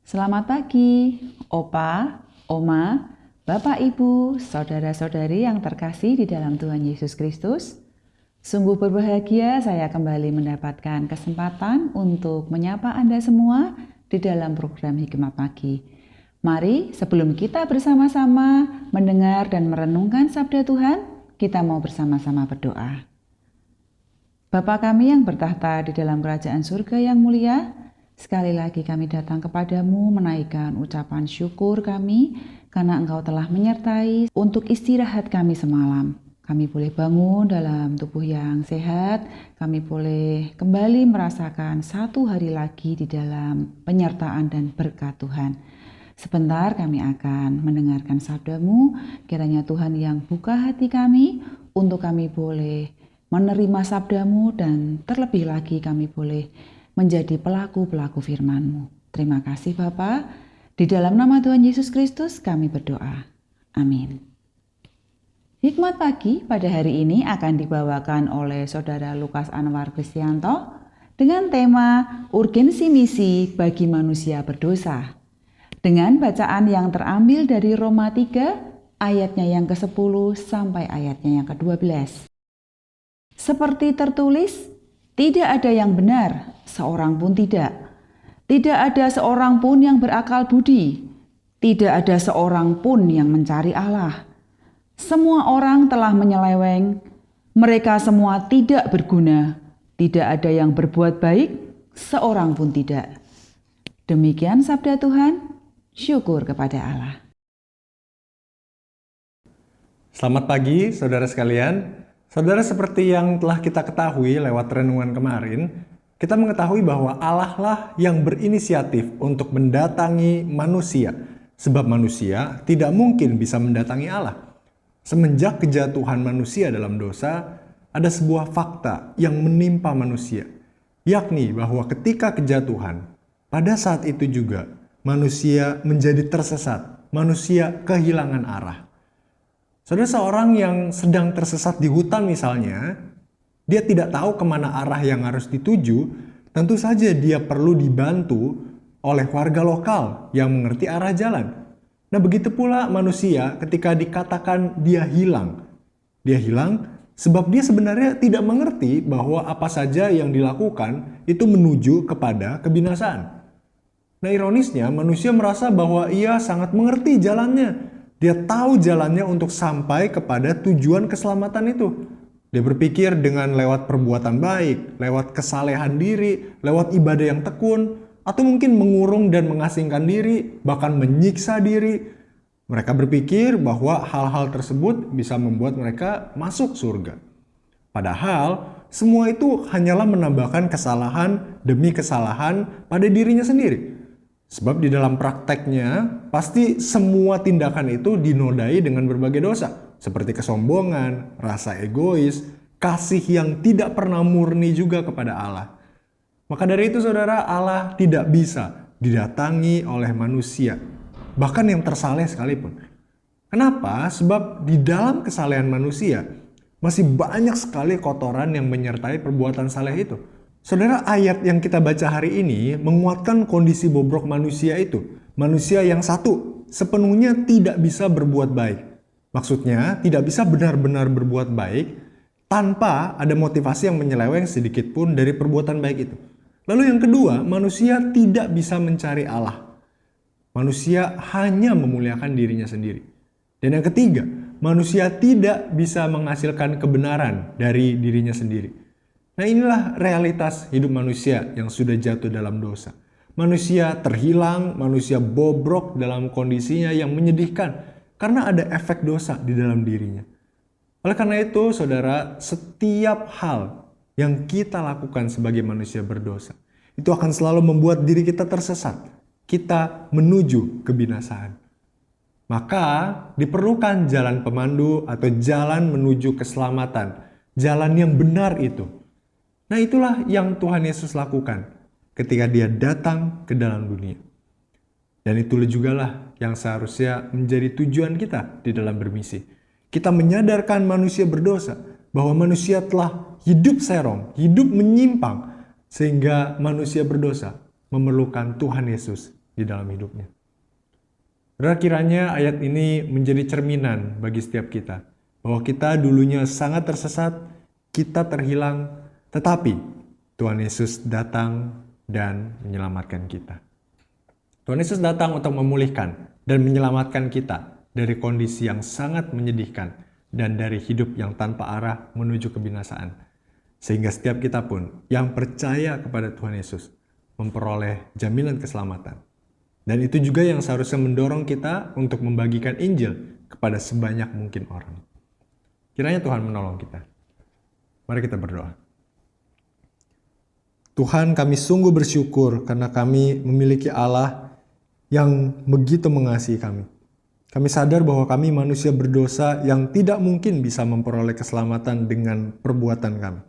Selamat pagi, Opa, Oma, Bapak, Ibu, saudara-saudari yang terkasih di dalam Tuhan Yesus Kristus. Sungguh berbahagia saya kembali mendapatkan kesempatan untuk menyapa Anda semua di dalam program Hikmat Pagi. Mari sebelum kita bersama-sama mendengar dan merenungkan sabda Tuhan, kita mau bersama-sama berdoa. Bapa kami yang bertahta di dalam kerajaan surga yang mulia, sekali lagi kami datang kepadamu menaikkan ucapan syukur kami karena Engkau telah menyertai untuk istirahat kami semalam. Kami boleh bangun dalam tubuh yang sehat, kami boleh kembali merasakan satu hari lagi di dalam penyertaan dan berkat Tuhan. Sebentar kami akan mendengarkan sabda-Mu, kiranya Tuhan yang buka hati kami untuk kami boleh menerima sabda-Mu dan terlebih lagi kami boleh menjadi pelaku-pelaku firman-Mu. Terima kasih Bapa. Di dalam nama Tuhan Yesus Kristus kami berdoa. Amin. Hikmat pagi pada hari ini akan dibawakan oleh Saudara Lukas Anwar Kristianto dengan tema urgensi misi bagi manusia berdosa. Dengan bacaan yang terambil dari Roma 3 ayatnya yang ke-10 sampai ayatnya yang ke-12. Seperti tertulis, tidak ada yang benar, seorang pun tidak. Tidak ada seorang pun yang berakal budi. Tidak ada seorang pun yang mencari Allah. Semua orang telah menyeleweng. Mereka semua tidak berguna. Tidak ada yang berbuat baik, seorang pun tidak. Demikian sabda Tuhan. Syukur kepada Allah. Selamat pagi, saudara sekalian. Saudara, seperti yang telah kita ketahui lewat renungan kemarin, kita mengetahui bahwa Allah lah yang berinisiatif untuk mendatangi manusia, sebab manusia tidak mungkin bisa mendatangi Allah. Semenjak kejatuhan manusia dalam dosa, ada sebuah fakta yang menimpa manusia, yakni bahwa ketika kejatuhan, pada saat itu juga manusia menjadi tersesat, manusia kehilangan arah. Saudara, seorang yang sedang tersesat di hutan misalnya, dia tidak tahu kemana arah yang harus dituju, tentu saja dia perlu dibantu oleh warga lokal yang mengerti arah jalan. Nah, begitu pula manusia ketika dikatakan dia hilang. Dia hilang sebab dia sebenarnya tidak mengerti bahwa apa saja yang dilakukan itu menuju kepada kebinasaan. Nah, ironisnya manusia merasa bahwa ia sangat mengerti jalannya. Dia tahu jalannya untuk sampai kepada tujuan keselamatan itu. Dia berpikir dengan lewat perbuatan baik, lewat kesalehan diri, lewat ibadah yang tekun, atau mungkin mengurung dan mengasingkan diri, bahkan menyiksa diri. Mereka berpikir bahwa hal-hal tersebut bisa membuat mereka masuk surga. Padahal semua itu hanyalah menambahkan kesalahan demi kesalahan pada dirinya sendiri. Sebab di dalam prakteknya, pasti semua tindakan itu dinodai dengan berbagai dosa. Seperti kesombongan, rasa egois, kasih yang tidak pernah murni juga kepada Allah. Maka dari itu saudara, Allah tidak bisa didatangi oleh manusia, bahkan yang tersaleh sekalipun. Kenapa? Sebab di dalam kesalehan manusia, masih banyak sekali kotoran yang menyertai perbuatan saleh itu. Saudara, ayat yang kita baca hari ini menguatkan kondisi bobrok manusia itu. Manusia yang satu, sepenuhnya tidak bisa berbuat baik. Maksudnya, tidak bisa benar-benar berbuat baik tanpa ada motivasi yang menyeleweng sedikit pun dari perbuatan baik itu. Lalu yang kedua, manusia tidak bisa mencari Allah. Manusia hanya memuliakan dirinya sendiri. Dan yang ketiga, manusia tidak bisa menghasilkan kebenaran dari dirinya sendiri. Nah, inilah realitas hidup manusia yang sudah jatuh dalam dosa. Manusia terhilang, manusia bobrok dalam kondisinya yang menyedihkan karena ada efek dosa di dalam dirinya. Oleh karena itu, saudara, setiap hal yang kita lakukan sebagai manusia berdosa, itu akan selalu membuat diri kita tersesat. Kita menuju kebinasaan. Maka diperlukan jalan pemandu atau jalan menuju keselamatan. Jalan yang benar itu. Nah, itulah yang Tuhan Yesus lakukan ketika dia datang ke dalam dunia. Dan itulah jugalah yang seharusnya menjadi tujuan kita di dalam bermisi. Kita menyadarkan manusia berdosa bahwa manusia telah hidup serong, hidup menyimpang, sehingga manusia berdosa memerlukan Tuhan Yesus di dalam hidupnya. Saudara, kiranya ayat ini menjadi cerminan bagi setiap kita, bahwa kita dulunya sangat tersesat, kita terhilang, tetapi Tuhan Yesus datang dan menyelamatkan kita. Tuhan Yesus datang untuk memulihkan dan menyelamatkan kita dari kondisi yang sangat menyedihkan dan dari hidup yang tanpa arah menuju kebinasaan. Sehingga setiap kita pun yang percaya kepada Tuhan Yesus memperoleh jaminan keselamatan. Dan itu juga yang seharusnya mendorong kita untuk membagikan Injil kepada sebanyak mungkin orang. Kiranya Tuhan menolong kita. Mari kita berdoa. Tuhan, kami sungguh bersyukur karena kami memiliki Allah yang begitu mengasihi kami. Kami sadar bahwa kami manusia berdosa yang tidak mungkin bisa memperoleh keselamatan dengan perbuatan kami.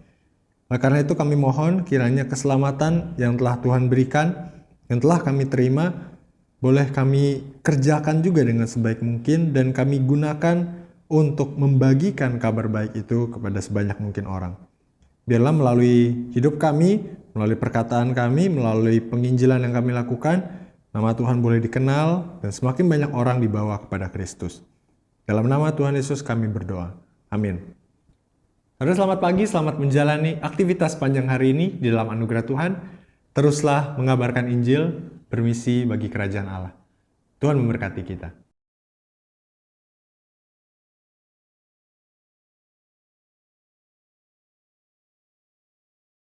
Oleh karena itu kami mohon kiranya keselamatan yang telah Tuhan berikan, yang telah kami terima, boleh kami kerjakan juga dengan sebaik mungkin dan kami gunakan untuk membagikan kabar baik itu kepada sebanyak mungkin orang. Biarlah melalui hidup kami, melalui perkataan kami, melalui penginjilan yang kami lakukan, nama Tuhan boleh dikenal dan semakin banyak orang dibawa kepada Kristus. Dalam nama Tuhan Yesus kami berdoa. Amin. Saudara, selamat pagi, selamat menjalani aktivitas panjang hari ini di dalam anugerah Tuhan. Teruslah mengabarkan Injil, bermisi bagi kerajaan Allah. Tuhan memberkati kita.